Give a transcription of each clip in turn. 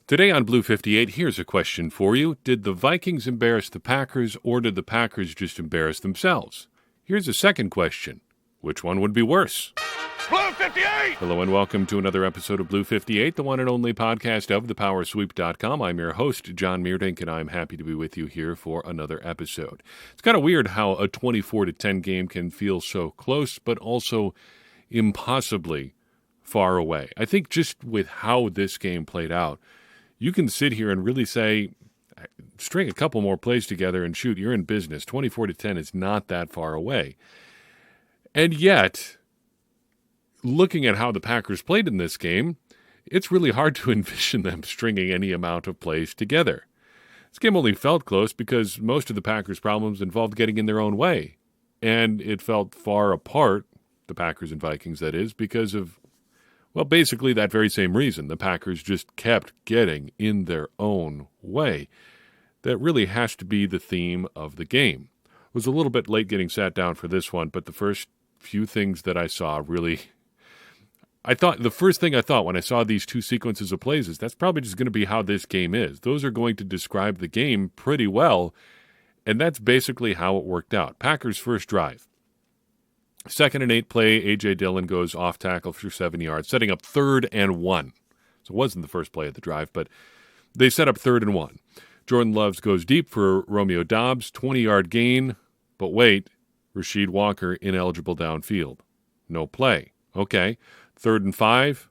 Today on Blue 58, here's a question for you. Did the Vikings embarrass the Packers, or did the Packers just embarrass themselves? Here's a second question. Which one would be worse? Blue 58! Hello and welcome to another episode of Blue 58, the one and only podcast of thepowersweep.com. I'm your host, John Meerdink, and I'm happy to be with you here for another episode. It's kind of weird how a 24-10 game can feel so close, but also impossibly far away. I think just with how this game played out, you can sit here and really say, string a couple more plays together and shoot, you're in business. 24-10 is not that far away. And yet, looking at how the Packers played in this game, it's really hard to envision them stringing any amount of plays together. This game only felt close because most of the Packers' problems involved getting in their own way. And it felt far apart, the Packers and Vikings, that is, because of, well, basically that very same reason. The Packers just kept getting in their own way. That really has to be the theme of the game. I was a little bit late getting sat down for this one, but the first few things that I saw really... the first thing I thought when I saw these two sequences of plays is that's probably just going to be how this game is. Those are going to describe the game pretty well, and that's basically how it worked out. Packers' first drive. 2nd and 8 play, A.J. Dillon goes off tackle for 7 yards, setting up 3rd and 1. So it wasn't the first play of the drive, but they set up 3rd and 1. Jordan Love goes deep for Romeo Doubs, 20-yard gain, but wait, Rasheed Walker ineligible downfield. No play. Okay, 3rd and 5,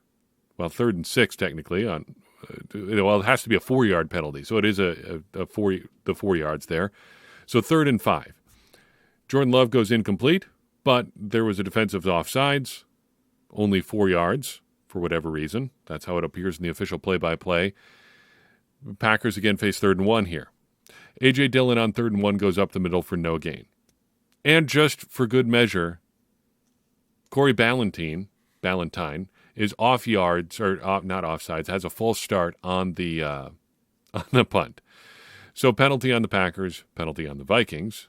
well, 3rd and 6 technically. It has to be a 4-yard penalty, so it is the 4 yards there. So 3rd and 5. Jordan Love goes incomplete. But there was a defensive offsides, only 4 yards for whatever reason. That's how it appears in the official play-by-play. Packers again face 3rd and 1 here. A.J. Dillon on 3rd and 1 goes up the middle for no gain. And just for good measure, Corey Ballantyne is off yards, or not offsides, has a false start on the punt. So penalty on the Packers, penalty on the Vikings.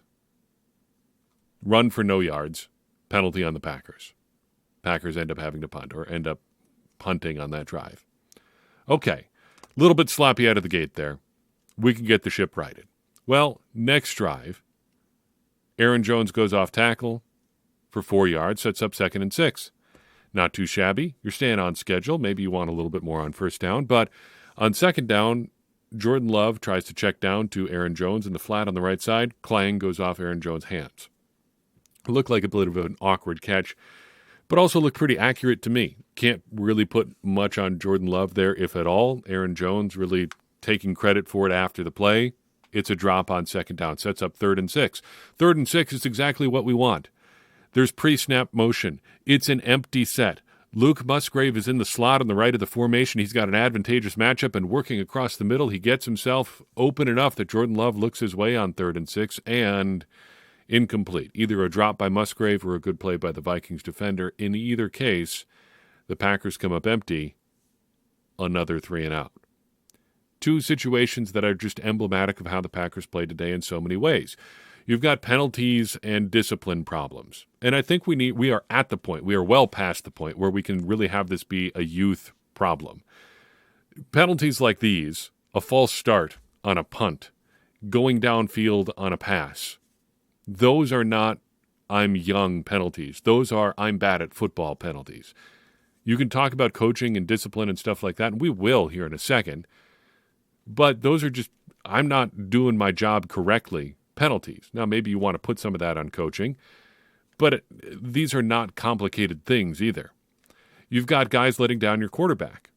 Run for no yards, penalty on the Packers. Packers end up having to punt, or end up punting on that drive. Okay, a little bit sloppy out of the gate there. We can get the ship righted. Well, next drive, Aaron Jones goes off tackle for 4 yards, sets up 2nd and 6. Not too shabby. You're staying on schedule. Maybe you want a little bit more on 1st down, but on 2nd down, Jordan Love tries to check down to Aaron Jones in the flat on the right side. Clang goes off Aaron Jones' hands. Looked like a bit of an awkward catch, but also looked pretty accurate to me. Can't really put much on Jordan Love there, if at all. Aaron Jones really taking credit for it after the play. It's a drop on 2nd down, sets up 3rd and 6. 3rd and 6 is exactly what we want. There's pre-snap motion. It's an empty set. Luke Musgrave is in the slot on the right of the formation. He's got an advantageous matchup, and working across the middle, he gets himself open enough that Jordan Love looks his way on 3rd and 6, and incomplete. Either a drop by Musgrave or a good play by the Vikings defender. In either case, the Packers come up empty, another 3 and out. Two situations that are just emblematic of how the Packers played today in so many ways. You've got penalties and discipline problems. And I think we are at the point, we are well past the point where we can really have this be a youth problem. Penalties like these, a false start on a punt, going downfield on a pass, those are not I'm young penalties. Those are I'm bad at football penalties. You can talk about coaching and discipline and stuff like that, and we will here in a second. But those are just I'm not doing my job correctly penalties. Now, maybe you want to put some of that on coaching, but these are not complicated things either. You've got guys letting down your quarterback.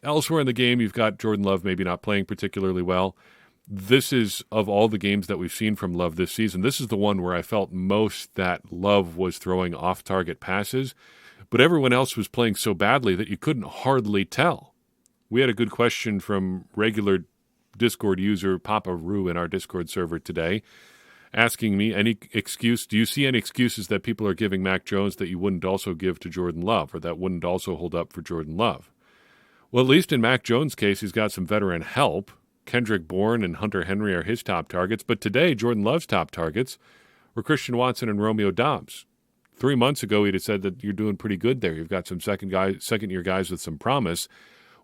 Elsewhere in the game, you've got Jordan Love maybe not playing particularly well. This is, of all the games that we've seen from Love this season, this is the one where I felt most that Love was throwing off-target passes, but everyone else was playing so badly that you couldn't hardly tell. We had a good question from regular Discord user Papa Roo in our Discord server today, asking me, do you see any excuses that people are giving Mac Jones that you wouldn't also give to Jordan Love, or that wouldn't also hold up for Jordan Love? Well, at least in Mac Jones' case, he's got some veteran help. Kendrick Bourne and Hunter Henry are his top targets, but today Jordan Love's top targets were Christian Watson and Romeo Doubs. 3 months ago, he'd have said that you're doing pretty good there. You've got some second-year guys with some promise.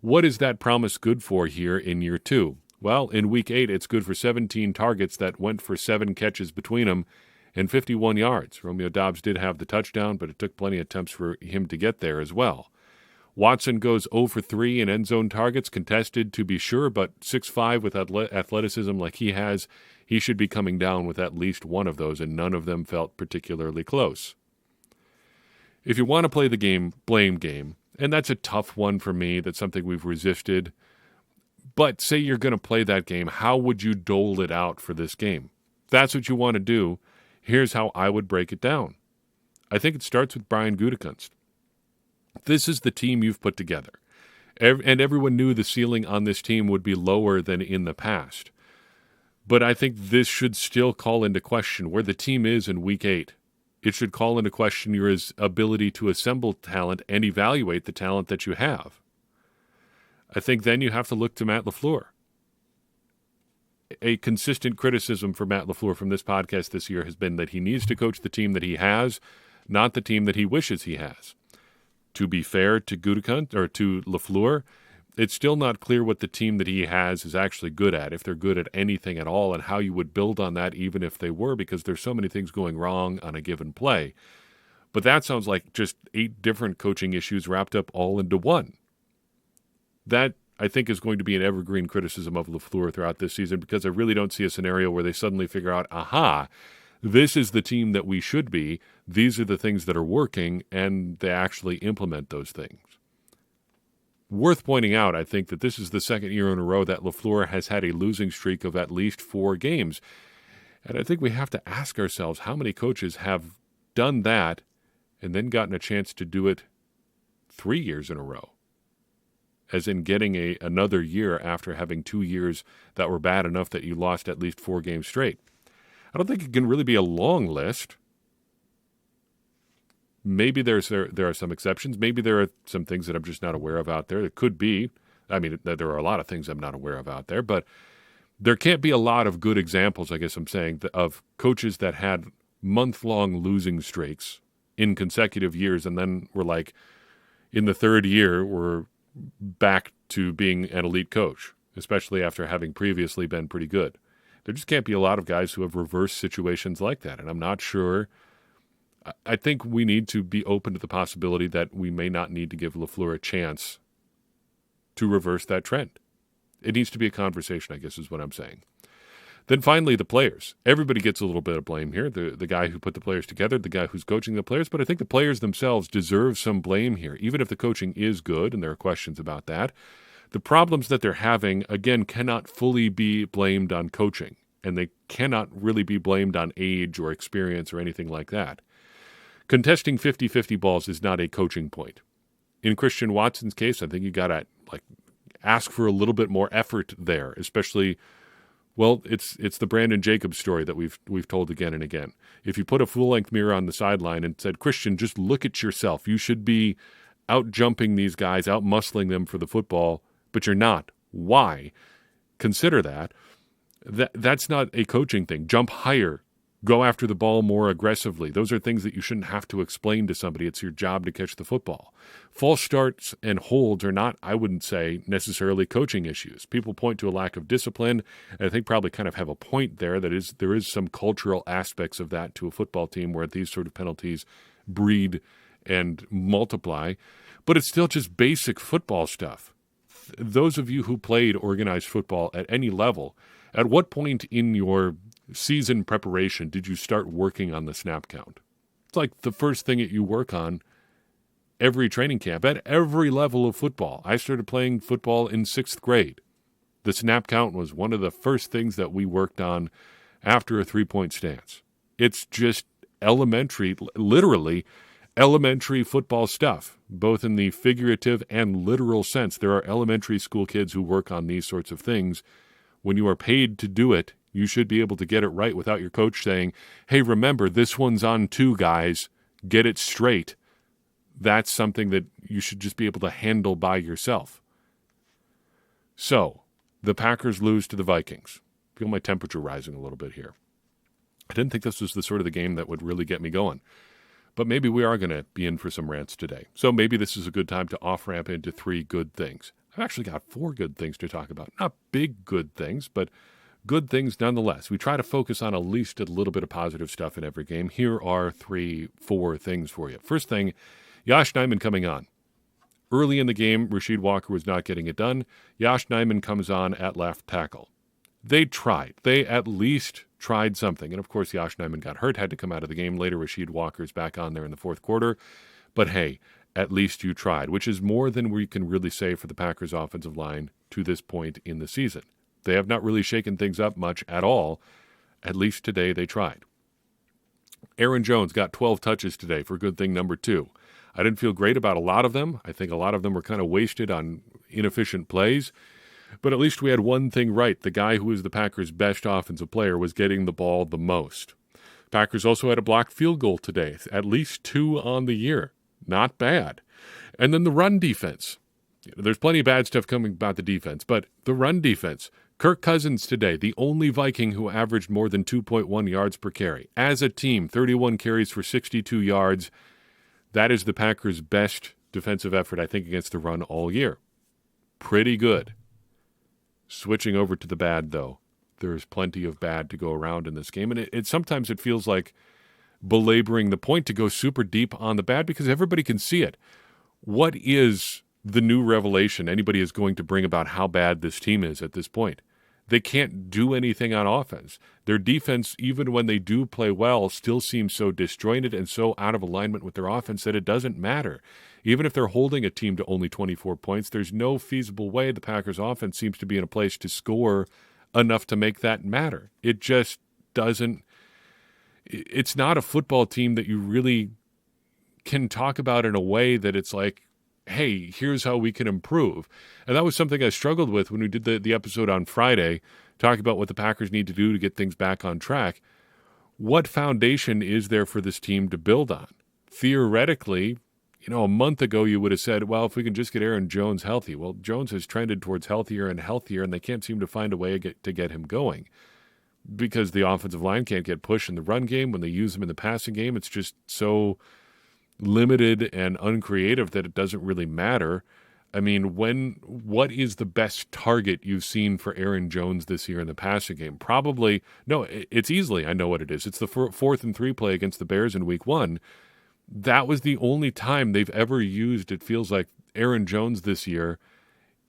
What is that promise good for here in year 2? Well, in week 8, it's good for 17 targets that went for 7 catches between them and 51 yards. Romeo Doubs did have the touchdown, but it took plenty of attempts for him to get there as well. Watson goes 0 for 3 in end zone targets, contested to be sure, but 6'5" with athleticism like he has, he should be coming down with at least one of those, and none of them felt particularly close. If you want to play the blame game, and that's a tough one for me, that's something we've resisted, but say you're going to play that game, how would you dole it out for this game? If that's what you want to do, here's how I would break it down. I think it starts with Brian Gutekunst. This is the team you've put together, and everyone knew the ceiling on this team would be lower than in the past. But I think this should still call into question where the team is in week 8. It should call into question your ability to assemble talent and evaluate the talent that you have. I think then you have to look to Matt LaFleur. A consistent criticism for Matt LaFleur from this podcast this year has been that he needs to coach the team that he has, not the team that he wishes he has. To be fair to Gutekunst or to LaFleur, it's still not clear what the team that he has is actually good at, if they're good at anything at all, and how you would build on that even if they were, because there's so many things going wrong on a given play. But that sounds like just 8 different coaching issues wrapped up all into one. That, I think, is going to be an evergreen criticism of LaFleur throughout this season, because I really don't see a scenario where they suddenly figure out, aha, this is the team that we should be, these are the things that are working, and they actually implement those things. Worth pointing out, I think, that this is the second year in a row that LaFleur has had a losing streak of at least 4 games. And I think we have to ask ourselves how many coaches have done that and then gotten a chance to do it 3 years in a row, as in getting another year after having 2 years that were bad enough that you lost at least 4 games straight. I don't think it can really be a long list. Maybe there are some exceptions. Maybe there are some things that I'm just not aware of out there. It could be. I mean, there are a lot of things I'm not aware of out there, but there can't be a lot of good examples, I guess I'm saying, of coaches that had month-long losing streaks in consecutive years, and then were like, in the 3rd year, we're back to being an elite coach, especially after having previously been pretty good. There just can't be a lot of guys who have reversed situations like that, and I'm not sure. I think we need to be open to the possibility that we may not need to give LaFleur a chance to reverse that trend. It needs to be a conversation, I guess, is what I'm saying. Then finally, the players. Everybody gets a little bit of blame here. The guy who put the players together, the guy who's coaching the players, but I think the players themselves deserve some blame here, even if the coaching is good, and there are questions about that. The problems that they're having, again, cannot fully be blamed on coaching, and they cannot really be blamed on age or experience or anything like that. Contesting 50-50 balls is not a coaching point. In Christian Watson's case, I think you got to ask for a little bit more effort there, especially, well, it's the Brandon Jacobs story that we've told again and again. If you put a full-length mirror on the sideline and said, Christian, just look at yourself. You should be out-jumping these guys, out-muscling them for the football, but you're not. Why? Consider that. That's not a coaching thing. Jump higher. Go after the ball more aggressively. Those are things that you shouldn't have to explain to somebody. It's your job to catch the football. False starts and holds are not, I wouldn't say, necessarily coaching issues. People point to a lack of discipline, and I think probably kind of have a point there. There is some cultural aspects of that to a football team where these sort of penalties breed and multiply. But it's still just basic football stuff. Those of you who played organized football at any level, at what point in your season preparation did you start working on the snap count? It's like the first thing that you work on every training camp at every level of football. I started playing football in 6th grade. The snap count was one of the first things that we worked on after a 3-point stance. It's just elementary, literally elementary football stuff, both in the figurative and literal sense. There are elementary school kids who work on these sorts of things. When you are paid to do it, you should be able to get it right without your coach saying, hey, remember, this one's on 2, guys. Get it straight. That's something that you should just be able to handle by yourself. So, the Packers lose to the Vikings. Feel my temperature rising a little bit here. I didn't think this was the sort of the game that would really get me going. But maybe we are going to be in for some rants today. So maybe this is a good time to off-ramp into 3 good things. I've actually got 4 good things to talk about. Not big good things, but good things nonetheless. We try to focus on at least a little bit of positive stuff in every game. Here are 4 things for you. First thing, Josh Nijman coming on. Early in the game, Rasheed Walker was not getting it done. Josh Nijman comes on at left tackle. They tried. They at least tried something. And, of course, Josh Nijman got hurt, had to come out of the game. Later, Rasheed Walker's back on there in the fourth quarter. But, hey, at least you tried, which is more than we can really say for the Packers' offensive line to this point in the season. They have not really shaken things up much at all. At least today they tried. Aaron Jones got 12 touches today for good thing number 2. I didn't feel great about a lot of them. I think a lot of them were kind of wasted on inefficient plays. But at least we had one thing right. The guy who was the Packers' best offensive player was getting the ball the most. Packers also had a blocked field goal today, at least 2 on the year. Not bad. And then the run defense. There's plenty of bad stuff coming about the defense, but the run defense. Kirk Cousins today, the only Viking who averaged more than 2.1 yards per carry. As a team, 31 carries for 62 yards. That is the Packers' best defensive effort, I think, against the run all year. Pretty good. Switching over to the bad, though. There's plenty of bad to go around in this game, and sometimes it feels like belaboring the point to go super deep on the bad because everybody can see it. What is the new revelation anybody is going to bring about how bad this team is at this point? They can't do anything on offense. Their defense, even when they do play well, still seems so disjointed and so out of alignment with their offense that it doesn't matter. Even if they're holding a team to only 24 points, there's no feasible way the Packers' offense seems to be in a place to score enough to make that matter. It just doesn't. It's not a football team that you really can talk about in a way that it's like, hey, here's how we can improve. And that was something I struggled with when we did the episode on Friday, talking about what the Packers need to do to get things back on track. What foundation is there for this team to build on? Theoretically, a month ago you would have said, well, if we can just get Aaron Jones healthy. Well, Jones has trended towards healthier and healthier, and they can't seem to find a way to get him going because the offensive line can't get pushed in the run game. When they use him in the passing game, it's just so limited and uncreative that it doesn't really matter. I mean, what is the best target you've seen for Aaron Jones this year in the passing game? Probably, no, it's easily, I know what it is. It's the 4th and 3 play against the Bears in week 1. That was the only time they've ever used, it feels like, Aaron Jones this year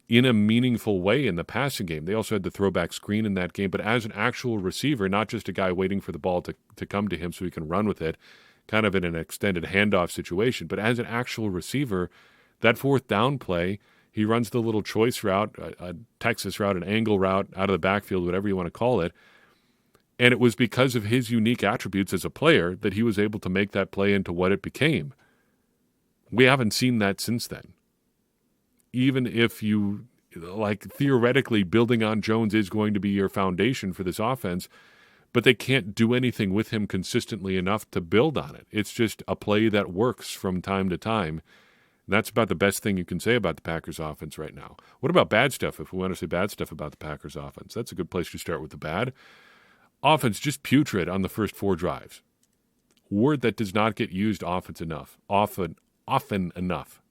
in a meaningful way in the passing game. They also had the throwback screen in that game, but as an actual receiver, not just a guy waiting for the ball to come to him so he can run with it, kind of in an extended handoff situation. But as an actual receiver, that 4th down play, he runs the little choice route, a Texas route, an angle route out of the backfield, whatever you want to call it. And it was because of his unique attributes as a player that he was able to make that play into what it became. We haven't seen that since then. Even if you, theoretically, building on Jones is going to be your foundation for this offense, but they can't do anything with him consistently enough to build on it. It's just a play that works from time to time. And that's about the best thing you can say about the Packers offense right now. What about bad stuff, if we want to say bad stuff about the Packers offense? That's a good place to start with the bad. Offense just putrid on the first 4 drives. Word that does not get used often enough.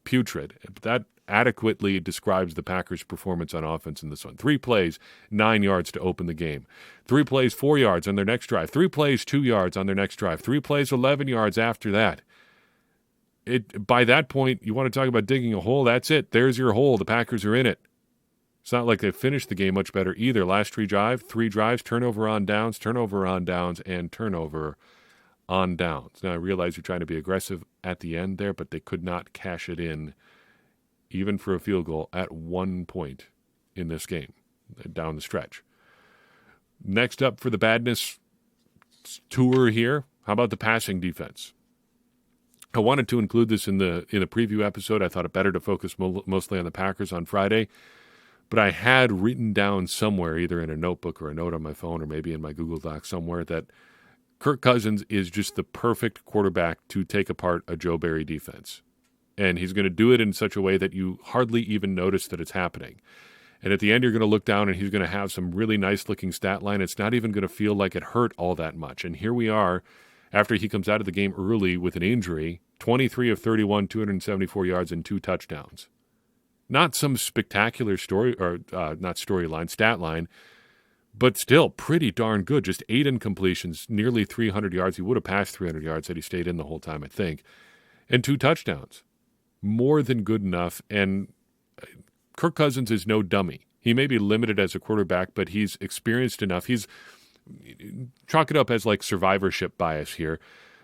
Putrid. That adequately describes the Packers' performance on offense in this one. 3 plays, 9 yards to open the game. 3 plays, 4 yards on their next drive. 3 plays, 2 yards on their next drive. 3 plays, 11 yards after that. By that point, you want to talk about digging a hole, that's it. There's your hole. The Packers are in it. It's not like they finished the game much better either. Last 3 drives, turnover on downs, and turnover on downs. Now, I realize you're trying to be aggressive at the end there, but they could not cash it in, even for a field goal, at one point in this game, down the stretch. Next up for the badness tour here, how about the passing defense? I wanted to include this in the preview episode. I thought it better to focus mostly on the Packers on Friday. But I had written down somewhere, either in a notebook or a note on my phone or maybe in my Google Doc somewhere, that Kirk Cousins is just the perfect quarterback to take apart a Joe Barry defense. And he's going to do it in such a way that you hardly even notice that it's happening. And at the end, you're going to look down and he's going to have some really nice-looking stat line. It's not even going to feel like it hurt all that much. And here we are, after he comes out of the game early with an injury, 23 of 31, 274 yards and 2 touchdowns. Not some spectacular story, or not storyline, stat line, but still pretty darn good. Just 8 incompletions, nearly 300 yards. He would have passed 300 yards had he stayed in the whole time, I think. And 2 touchdowns. More than good enough. And Kirk Cousins is no dummy. He may be limited as a quarterback, but he's experienced enough. He's chalk it up as like survivorship bias here,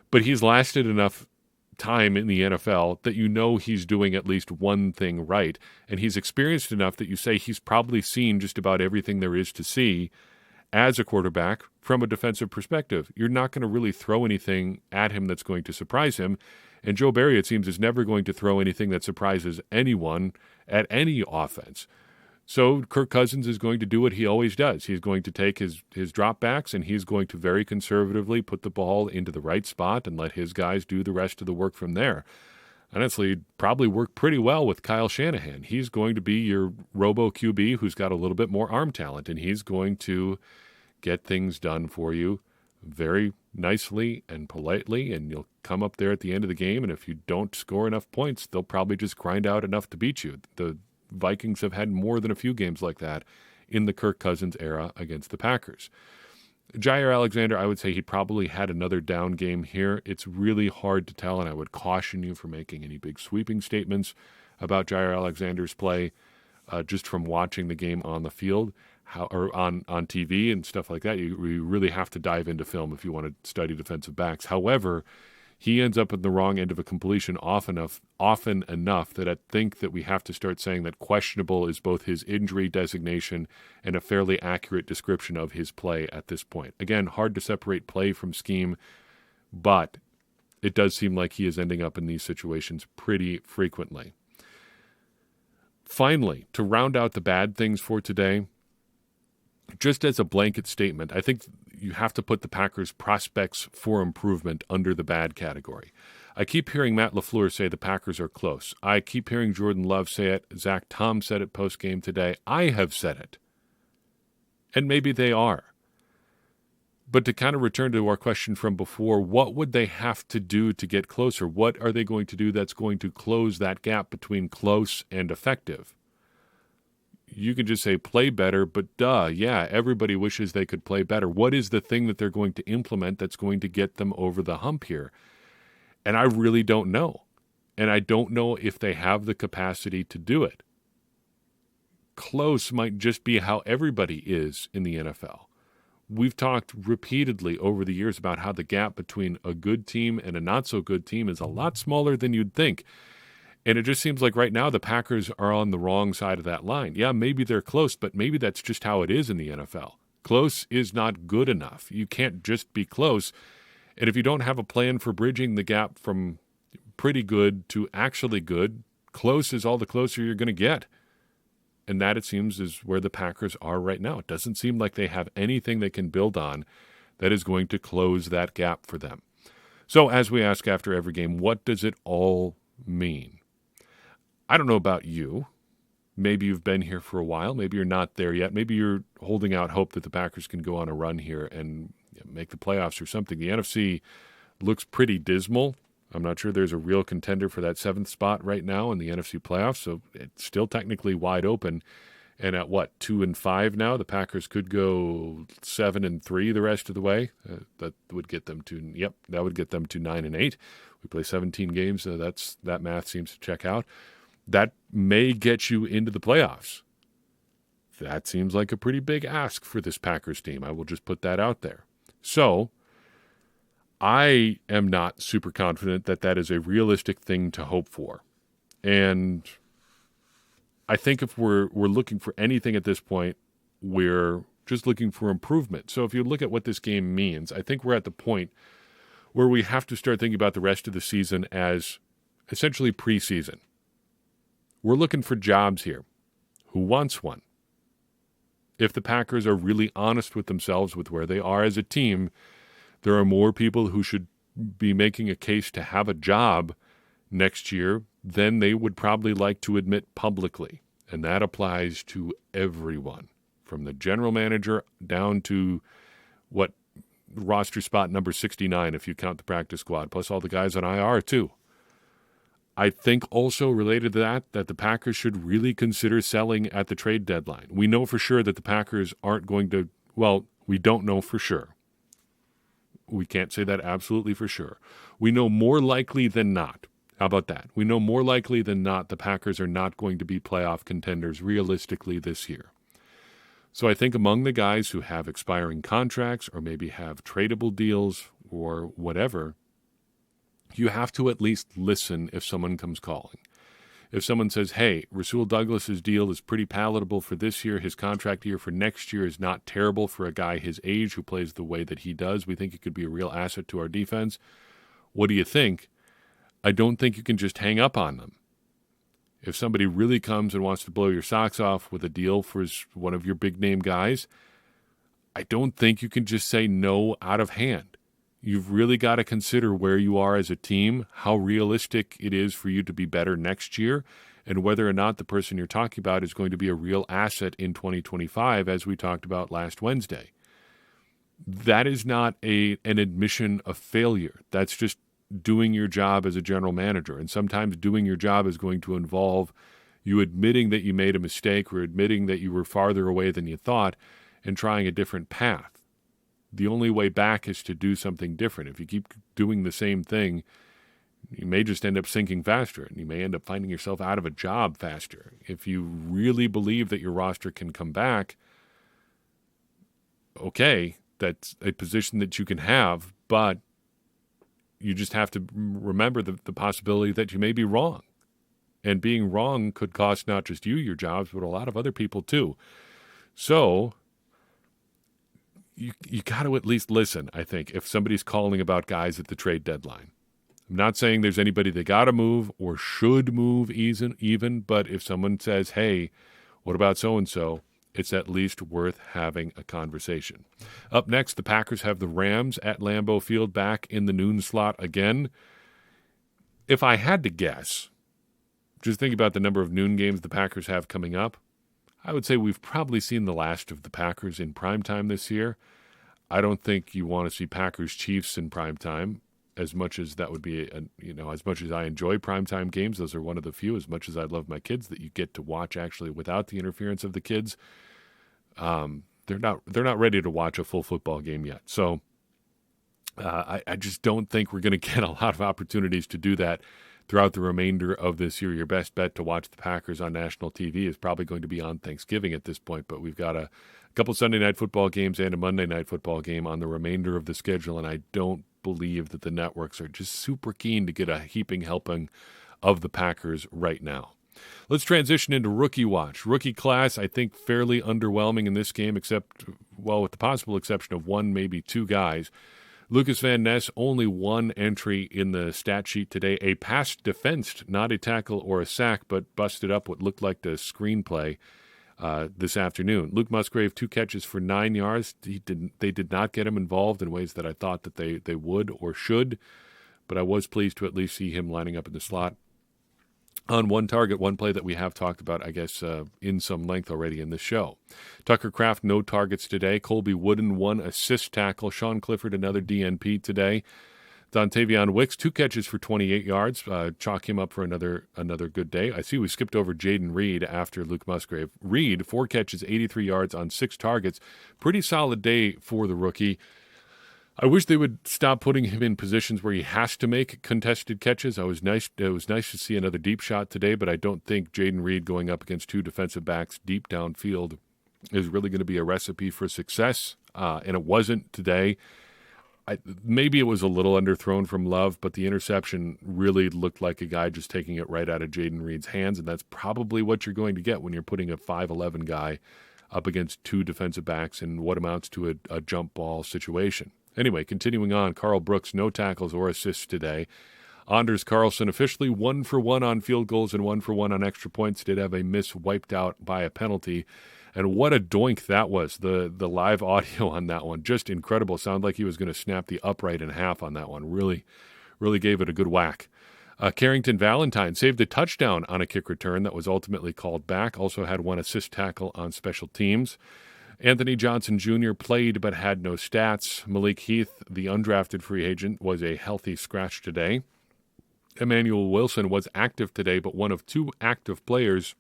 but he's lasted enough time in the NFL that you know he's doing at least one thing right, and he's experienced enough that you say he's probably seen just about everything there is to see as a quarterback from a defensive perspective. You're not going to really throw anything at him that's going to surprise him, and Joe Barry, it seems, is never going to throw anything that surprises anyone at any offense. So Kirk Cousins is going to do what he always does. He's going to take his dropbacks, and he's going to very conservatively put the ball into the right spot and let his guys do the rest of the work from there. Honestly, it'd probably work pretty well with Kyle Shanahan. He's going to be your robo QB who's got a little bit more arm talent, and he's going to get things done for you very nicely and politely, and you'll come up there at the end of the game, and if you don't score enough points, they'll probably just grind out enough to beat you. The Vikings have had more than a few games like that in the Kirk Cousins era against the Packers. Jair Alexander, I would say he probably had another down game here. It's really hard to tell, and I would caution you from making any big sweeping statements about Jair Alexander's play just from watching the game on the field or on TV and stuff like that. You really have to dive into film if you want to study defensive backs. However, he ends up at the wrong end of a completion often enough that I think that we have to start saying that questionable is both his injury designation and a fairly accurate description of his play at this point. Again, hard to separate play from scheme, but it does seem like he is ending up in these situations pretty frequently. Finally, to round out the bad things for today, just as a blanket statement, I think you have to put the Packers' prospects for improvement under the bad category. I keep hearing Matt LaFleur say the Packers are close. I keep hearing Jordan Love say it. Zach Tom said it post-game today. I have said it. And maybe they are. But to kind of return to our question from before, what would they have to do to get closer? What are they going to do that's going to close that gap between close and effective? You could just say play better, but yeah, everybody wishes they could play better. What is the thing that they're going to implement that's going to get them over the hump here? And I really don't know. And I don't know if they have the capacity to do it. Close might just be how everybody is in the NFL. We've talked repeatedly over the years about how the gap between a good team and a not-so-good team is a lot smaller than you'd think. And it just seems like right now the Packers are on the wrong side of that line. Yeah, maybe they're close, but maybe that's just how it is in the NFL. Close is not good enough. You can't just be close. And if you don't have a plan for bridging the gap from pretty good to actually good, close is all the closer you're going to get. And that, it seems, is where the Packers are right now. It doesn't seem like they have anything they can build on that is going to close that gap for them. So as we ask after every game, what does it all mean? I don't know about you. Maybe you've been here for a while. Maybe you're not there yet. Maybe you're holding out hope that the Packers can go on a run here and make the playoffs or something. The NFC looks pretty dismal. I'm not sure there's a real contender for that 7th spot right now in the NFC playoffs, so it's still technically wide open. And at 2-5 now, the Packers could go 7-3 the rest of the way. That would get them to 9-8. We play 17 games. That math seems to check out. That may get you into the playoffs. That seems like a pretty big ask for this Packers team. I will just put that out there. So I am not super confident that that is a realistic thing to hope for. And I think if we're looking for anything at this point, we're just looking for improvement. So if you look at what this game means, I think we're at the point where we have to start thinking about the rest of the season as essentially preseason. We're looking for jobs here. Who wants one? If the Packers are really honest with themselves with where they are as a team, there are more people who should be making a case to have a job next year than they would probably like to admit publicly. And that applies to everyone, from the general manager down to roster spot number 69, if you count the practice squad, plus all the guys on IR too. I think also related to that the Packers should really consider selling at the trade deadline. We know for sure that the Packers aren't going to, well, we don't know for sure. We can't say that absolutely for sure. We know more likely than not. How about that? We know more likely than not the Packers are not going to be playoff contenders realistically this year. So I think among the guys who have expiring contracts or maybe have tradable deals or whatever, you have to at least listen if someone comes calling. If someone says, hey, Rasul Douglas's deal is pretty palatable for this year, his contract year for next year is not terrible for a guy his age who plays the way that he does, we think it could be a real asset to our defense. What do you think? I don't think you can just hang up on them. If somebody really comes and wants to blow your socks off with a deal for one of your big-name guys, I don't think you can just say no out of hand. You've really got to consider where you are as a team, how realistic it is for you to be better next year, and whether or not the person you're talking about is going to be a real asset in 2025, as we talked about last Wednesday. That is not an admission of failure. That's just doing your job as a general manager. And sometimes doing your job is going to involve you admitting that you made a mistake or admitting that you were farther away than you thought and trying a different path. The only way back is to do something different. If you keep doing the same thing, you may just end up sinking faster, and you may end up finding yourself out of a job faster. If you really believe that your roster can come back, okay, that's a position that you can have, but you just have to remember the possibility that you may be wrong. And being wrong could cost not just you your jobs, but a lot of other people too. So you got to at least listen, I think, if somebody's calling about guys at the trade deadline. I'm not saying there's anybody they got to move or should move even, but if someone says, hey, what about so-and-so, it's at least worth having a conversation. Up next, the Packers have the Rams at Lambeau Field back in the noon slot again. If I had to guess, just think about the number of noon games the Packers have coming up, I would say we've probably seen the last of the Packers in primetime this year. I don't think you want to see Packers-Chiefs in primetime, as much as that would be, as much as I enjoy primetime games. Those are one of the few, as much as I love my kids, that you get to watch actually without the interference of the kids. They're not ready to watch a full football game yet. So I just don't think we're going to get a lot of opportunities to do that throughout the remainder of this year. Your best bet to watch the Packers on national TV is probably going to be on Thanksgiving at this point, but we've got a couple Sunday night football games and a Monday night football game on the remainder of the schedule, and I don't believe that the networks are just super keen to get a heaping helping of the Packers right now. Let's transition into Rookie Watch. Rookie class, I think, fairly underwhelming in this game, except, well, with the possible exception of one, maybe two guys. Lucas Van Ness, only one entry in the stat sheet today. A pass defensed, not a tackle or a sack, but busted up what looked like the screenplay this afternoon. Luke Musgrave, 2 catches for 9 yards. They did not get him involved in ways that I thought that they would or should, but I was pleased to at least see him lining up in the slot on one target, one play that we have talked about, I guess, in some length already in this show. Tucker Kraft, no targets today. Colby Wooden, 1 assist tackle. Sean Clifford, another DNP today. Dontavion Wicks, 2 catches for 28 yards. Chalk him up for another good day. I see we skipped over Jaden Reed after Luke Musgrave. Reed, 4 catches, 83 yards on 6 targets. Pretty solid day for the rookie. I wish they would stop putting him in positions where he has to make contested catches. It was nice to see another deep shot today, but I don't think Jaden Reed going up against 2 defensive backs deep downfield is really going to be a recipe for success, and it wasn't today. Maybe it was a little underthrown from Love, but the interception really looked like a guy just taking it right out of Jaden Reed's hands, and that's probably what you're going to get when you're putting a 5'11 guy up against 2 defensive backs in what amounts to a jump ball situation. Anyway, continuing on, Carl Brooks, no tackles or assists today. Anders Carlson, officially 1 for 1 on field goals and 1 for 1 on extra points, did have a miss wiped out by a penalty. And what a doink that was. The live audio on that one, just incredible. Sounded like he was going to snap the upright in half on that one. Really, really gave it a good whack. Carrington Valentine saved a touchdown on a kick return that was ultimately called back. Also had 1 assist tackle on special teams. Anthony Johnson Jr. played but had no stats. Malik Heath, the undrafted free agent, was a healthy scratch today. Emmanuel Wilson was active today, but one of two active players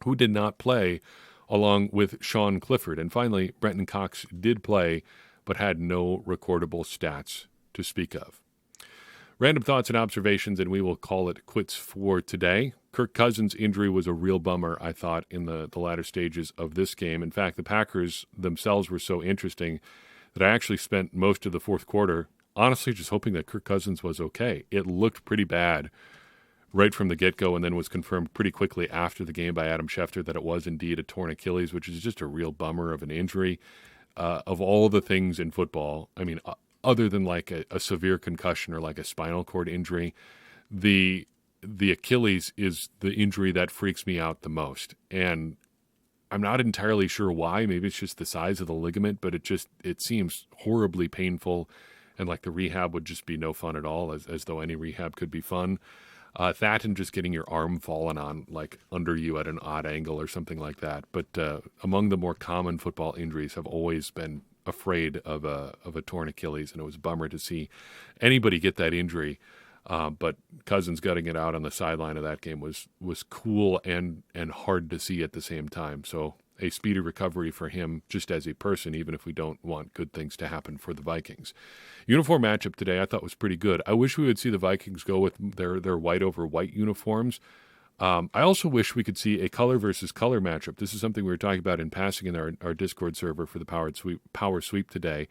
who did not play, along with Sean Clifford. And finally, Brenton Cox did play, but had no recordable stats to speak of. Random thoughts and observations, and we will call it quits for today. Kirk Cousins' injury was a real bummer, I thought, in the latter stages of this game. In fact, the Packers themselves were so interesting that I actually spent most of the fourth quarter honestly just hoping that Kirk Cousins was okay. It looked pretty bad right from the get-go, and then was confirmed pretty quickly after the game by Adam Schefter that it was indeed a torn Achilles, which is just a real bummer of an injury. Of all the things in football, I mean, other than like a severe concussion or like a spinal cord injury, the Achilles is the injury that freaks me out the most. And I'm not entirely sure why. Maybe it's just the size of the ligament, but it seems horribly painful, and like the rehab would just be no fun at all, as though any rehab could be fun. That and just getting your arm fallen on like under you at an odd angle or something like that. But among the more common football injuries, I've always been afraid of a torn Achilles, and it was a bummer to see anybody get that injury. But Cousins gutting it out on the sideline of that game was cool and hard to see at the same time. So a speedy recovery for him just as a person, even if we don't want good things to happen for the Vikings. Uniform matchup today I thought was pretty good. I wish we would see the Vikings go with their white over white uniforms. I also wish we could see a color versus color matchup. This is something we were talking about in passing in our Discord server for the Power Sweep today.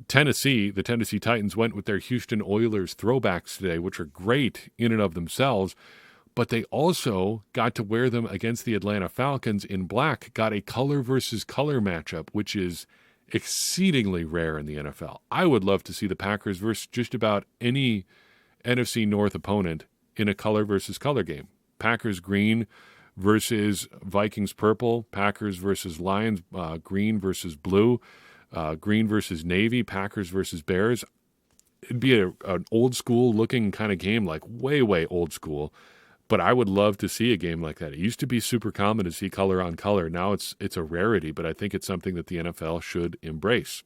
Tennessee, the Tennessee Titans went with their Houston Oilers throwbacks today, which are great in and of themselves, but they also got to wear them against the Atlanta Falcons in black, got a color versus color matchup, which is exceedingly rare in the NFL. I would love to see the Packers versus just about any NFC North opponent in a color versus color game. Packers green versus Vikings purple, Packers versus Lions green versus blue, green versus Navy, Packers versus Bears. It'd be an old school looking kind of game, like way, way old school. But I would love to see a game like that. It used to be super common to see color on color. Now it's a rarity, but I think it's something that the NFL should embrace.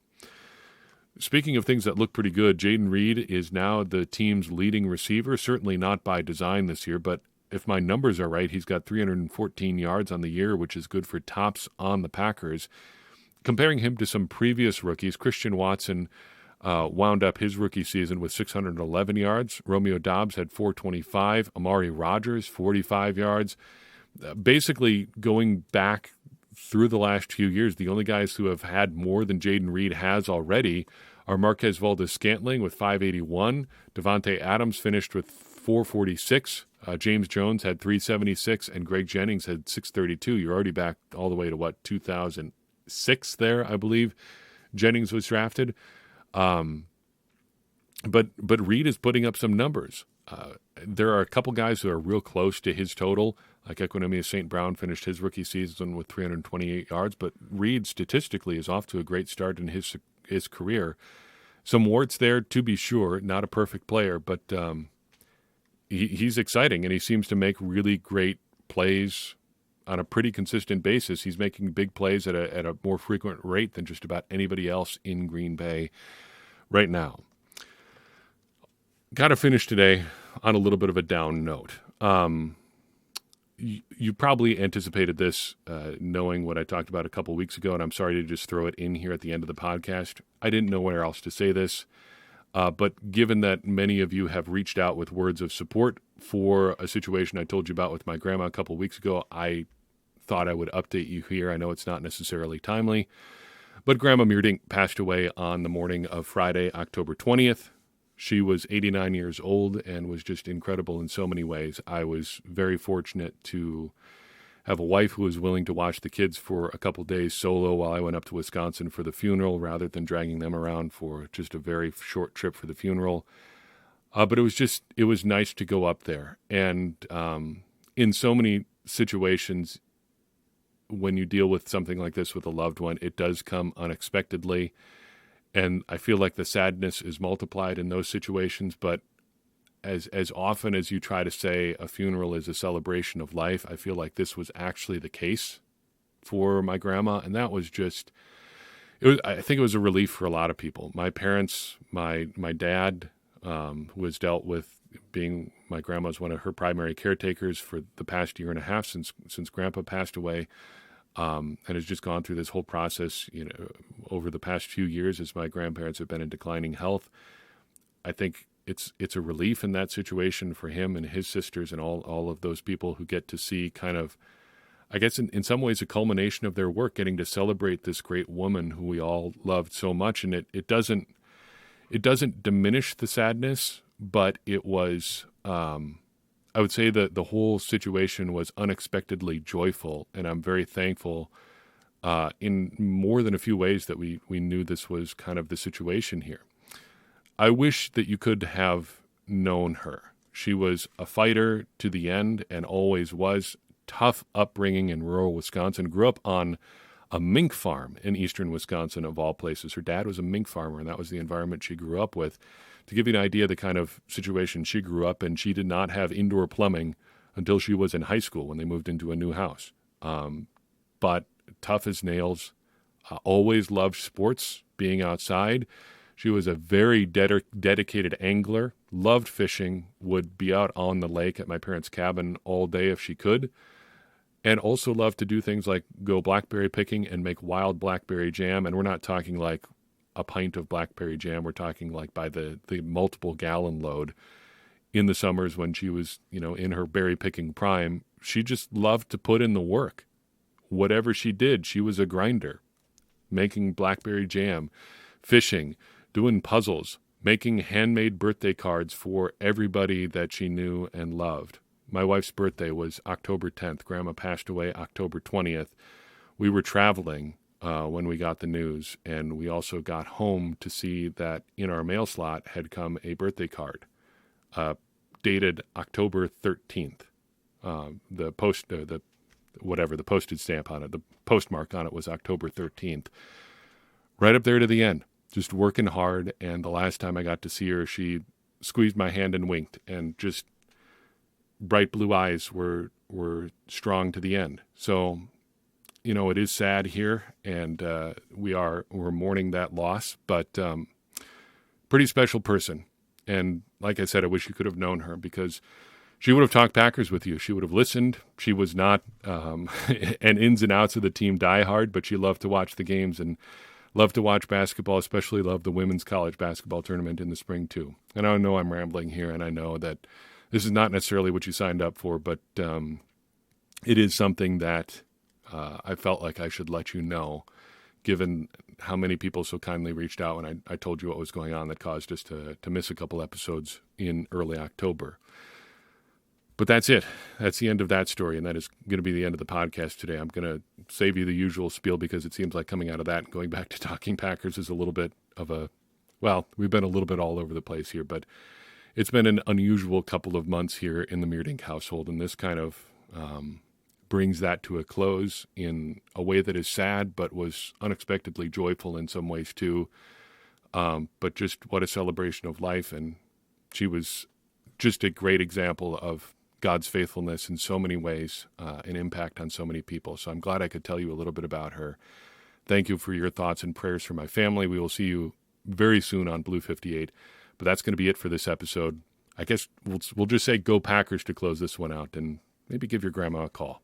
Speaking of things that look pretty good, Jayden Reed is now the team's leading receiver, certainly not by design this year, but if my numbers are right, he's got 314 yards on the year, which is good for tops on the Packers. Comparing him to some previous rookies, Christian Watson wound up his rookie season with 611 yards. Romeo Doubs had 425. Amari Rodgers, 45 yards. Basically, going back through the last few years, the only guys who have had more than Jayden Reed has already are Marquez Valdes-Scantling with 581. Devontae Adams finished with 446. James Jones had 376, and Greg Jennings had 632. You're already back all the way to, 2006 there, I believe Jennings was drafted. But Reed is putting up some numbers. There are a couple guys who are real close to his total, like Equanimeous St. Brown finished his rookie season with 328 yards, but Reed statistically is off to a great start in his career. Some warts there, to be sure, not a perfect player, but he's exciting, and he seems to make really great plays on a pretty consistent basis. He's making big plays at a more frequent rate than just about anybody else in Green Bay right now. Got to finish today on a little bit of a down note. You probably anticipated this, knowing what I talked about a couple weeks ago, and I'm sorry to just throw it in here at the end of the podcast. I didn't know where else to say this, but given that many of you have reached out with words of support for a situation I told you about with my grandma a couple weeks ago, I thought I would update you here. I know it's not necessarily timely, but Grandma Meerdink passed away on the morning of Friday, October 20th. She was 89 years old and was just incredible in so many ways. I was very fortunate to have a wife who was willing to watch the kids for a couple days solo while I went up to Wisconsin for the funeral, rather than dragging them around for just a very short trip for the funeral. But it was nice to go up there. And in so many situations, when you deal with something like this with a loved one, it does come unexpectedly. And I feel like the sadness is multiplied in those situations. But as often as you try to say a funeral is a celebration of life, I feel like this was actually the case for my grandma. And that was I think it was a relief for a lot of people. My parents, my dad, who has dealt with being my grandma's one of her primary caretakers for the past year and a half since Grandpa passed away, and has just gone through this whole process, over the past few years as my grandparents have been in declining health. I think it's a relief in that situation for him and his sisters and all of those people who get to see kind of, I guess in some ways, a culmination of their work, getting to celebrate this great woman who we all loved so much. And it doesn't diminish the sadness, but it was, I would say that the whole situation was unexpectedly joyful. And I'm very thankful in more than a few ways that we knew this was kind of the situation here. I wish that you could have known her. She was a fighter to the end and always was. Tough upbringing in rural Wisconsin. Grew up on a mink farm in eastern Wisconsin, of all places. Her dad was a mink farmer, and that was the environment she grew up with. To give you an idea of the kind of situation she grew up in, she did not have indoor plumbing until she was in high school when they moved into a new house. But tough as nails, always loved sports, being outside. She was a very dedicated angler, loved fishing, would be out on the lake at my parents' cabin all day if she could, and also loved to do things like go blackberry picking and make wild blackberry jam. And we're not talking like a pint of blackberry jam. We're talking like by the multiple gallon load. In the summers when she was, in her berry picking prime, she just loved to put in the work. Whatever she did, she was a grinder, making blackberry jam, fishing, doing puzzles, making handmade birthday cards for everybody that she knew and loved. My wife's birthday was October 10th. Grandma passed away October 20th. We were traveling when we got the news, and we also got home to see that in our mail slot had come a birthday card dated October 13th. The postage stamp on it, the postmark on it was October 13th. Right up there to the end. Just working hard, and the last time I got to see her, she squeezed my hand and winked, and just bright blue eyes were strong to the end. So, it is sad here, and we're mourning that loss, but pretty special person. And like I said, I wish you could have known her, because she would have talked Packers with you. She would have listened. She was not an ins and outs of the team diehard, but she loved to watch the games and loved to watch basketball, especially loved the women's college basketball tournament in the spring, too. And I know I'm rambling here, and I know that this is not necessarily what you signed up for, but it is something that I felt like I should let you know, given how many people so kindly reached out when I told you what was going on that caused us to miss a couple episodes in early October. But that's it. That's the end of that story, and that is going to be the end of the podcast today. I'm going to save you the usual spiel, because it seems like coming out of that and going back to talking Packers is a little bit of we've been a little bit all over the place here, but it's been an unusual couple of months here in the Meerdink household, and this kind of brings that to a close in a way that is sad, but was unexpectedly joyful in some ways too. But just what a celebration of life, and she was just a great example of God's faithfulness in so many ways, an impact on so many people. So I'm glad I could tell you a little bit about her. Thank you for your thoughts and prayers for my family. We will see you very soon on Blue 58. But that's going to be it for this episode. I guess we'll just say go Packers to close this one out, and maybe give your grandma a call.